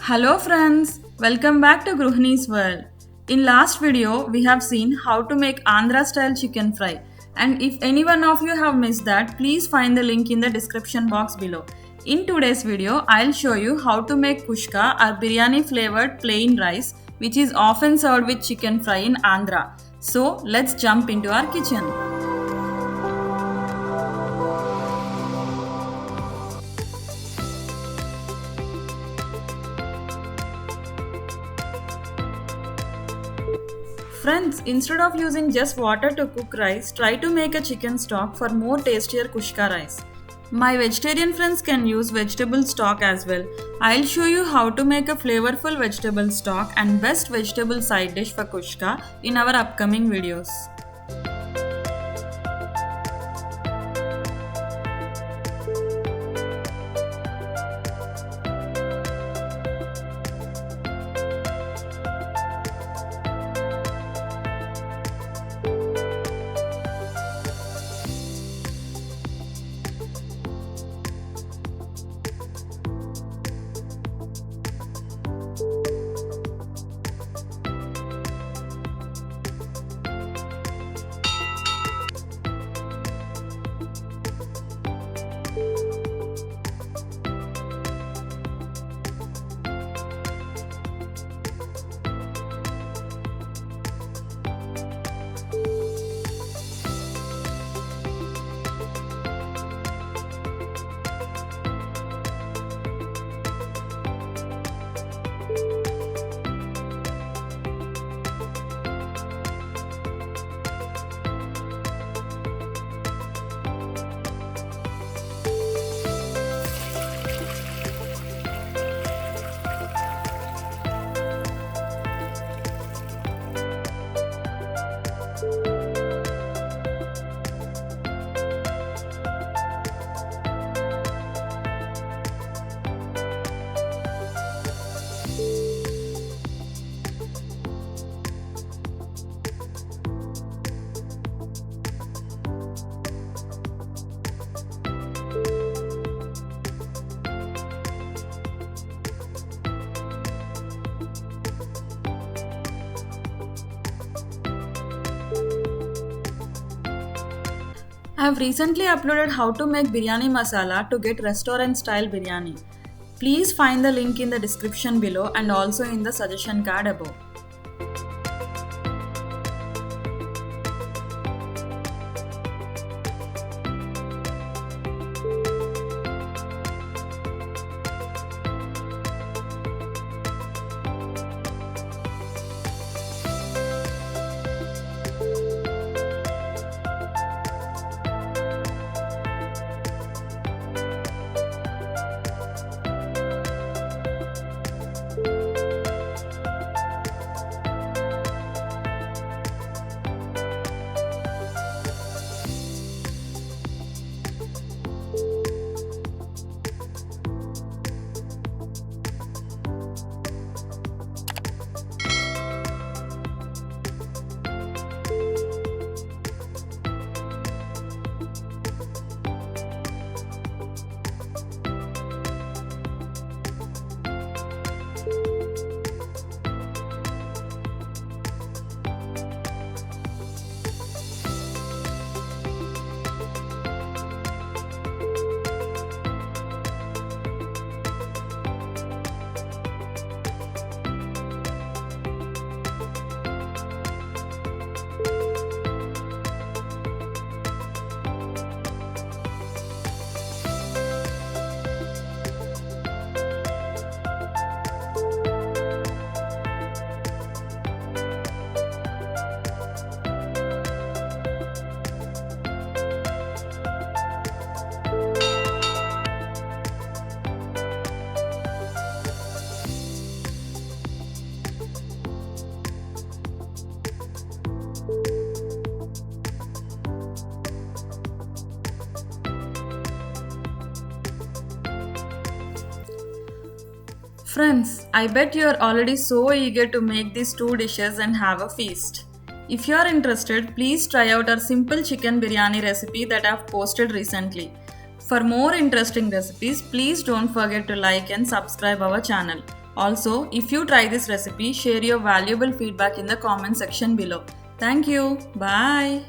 Hello friends, welcome back to Gruhini's world. In last video, we have seen how to make Andhra style chicken fry. And if any one of you have missed that, please find the link in the description box below. In today's video, I'll show you how to make kushka or biryani flavored plain rice, which is often served with chicken fry in Andhra. So let's jump into our kitchen. Friends, instead of using just water to cook rice, try to make a chicken stock for more tastier kushka rice. My vegetarian friends can use vegetable stock as well. I'll show you how to make a flavorful vegetable stock and best vegetable side dish for kushka in our upcoming videos. I have recently uploaded how to make biryani masala to get restaurant style biryani. Please find the link in the description below and also in the suggestion card above. Friends, I bet you are already so eager to make these two dishes and have a feast. If you are interested, please try out our simple chicken biryani recipe that I have posted recently. For more interesting recipes, please don't forget to like and subscribe our channel. Also, if you try this recipe, share your valuable feedback in the comment section below. Thank you. Bye.